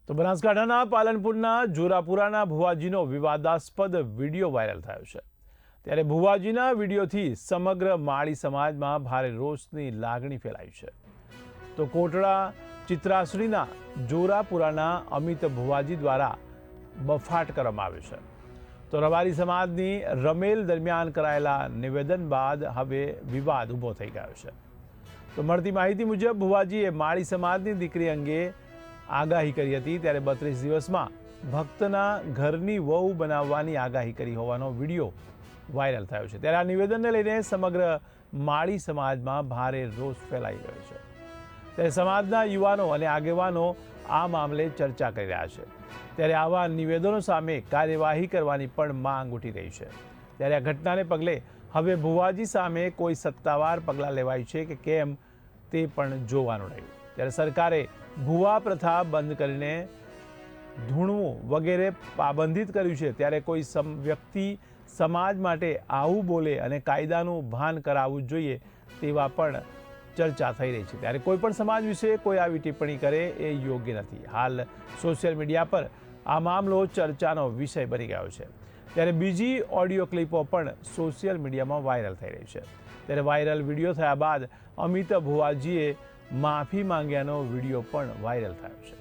તો બનાસકાંઠાના પાલનપુરના જોરાપુરાના ભુવાજીનો વિવાદાસ્પદ વિડીયો વાયરલ થયો છે। ત્યારે ભુવાજીના વિડીયોથી સમગ્ર માળી સમાજમાં ભારે રોષની લાગણી ફેલાઈ છે। તો કોટડા ચિત્રાસણીના જોરાપુરાના અમિત ભુવાજી દ્વારા બફાટ કરવામાં આવ્યો છે। તો રબારી સમાજની રમેલ દરમિયાન કરાયેલા નિવેદન બાદ હવે વિવાદ ઊભો થઈ ગયો છે। તો મળતી માહિતી મુજબ ભુવાજીએ માળી સમાજની દીકરી અંગે આગાહી કરી હતી। ત્યારે 32 દિવસમાં ભક્તના ઘરની વહુ બનાવવાની આગાહી કરી હોવાનો વિડીયો વાયરલ થયો છે। ત્યારે આ નિવેદનને લઈને સમગ્ર માળી સમાજમાં ભારે રોષ ફેલાઈ ગયો છે। ત્યારે સમાજના યુવાનો અને આગેવાનો આ મામલે ચર્ચા કરી રહ્યા છે। ત્યારે આવા નિવેદનો સામે કાર્યવાહી કરવાની પણ માંગ ઉઠી રહી છે। ત્યારે આ ઘટનાને પગલે હવે ભુવાજી સામે કોઈ સત્તાવાર પગલાં લેવાય છે કે કેમ તે પણ જોવાનું રહ્યું। ત્યારે સરકારે ભુવા પ્રથા બંધ કરીને ધૂણવું વગેરે પાબંધિત કર્યું છે। ત્યારે કોઈ વ્યક્તિ સમાજ માટે આવું બોલે અને કાયદાનું ભાન કરાવવું જોઈએ તેવા પણ ચર્ચા થઈ રહી છે। ત્યારે કોઈ પણ સમાજ વિશે કોઈ આવી ટિપ્પણી કરે એ યોગ્ય નથી। હાલ સોશિયલ મીડિયા પર આ મામલો ચર્ચાનો વિષય બની ગયો છે। ત્યારે બીજી ઓડિયો ક્લિપો પણ સોશિયલ મીડિયામાં વાયરલ થઈ રહી છે। ત્યારે વાયરલ વિડીયો થયા બાદ અમિત ભુવાજીએ માફી માંગ્યાનો વિડીયો પણ વાયરલ થયો છે।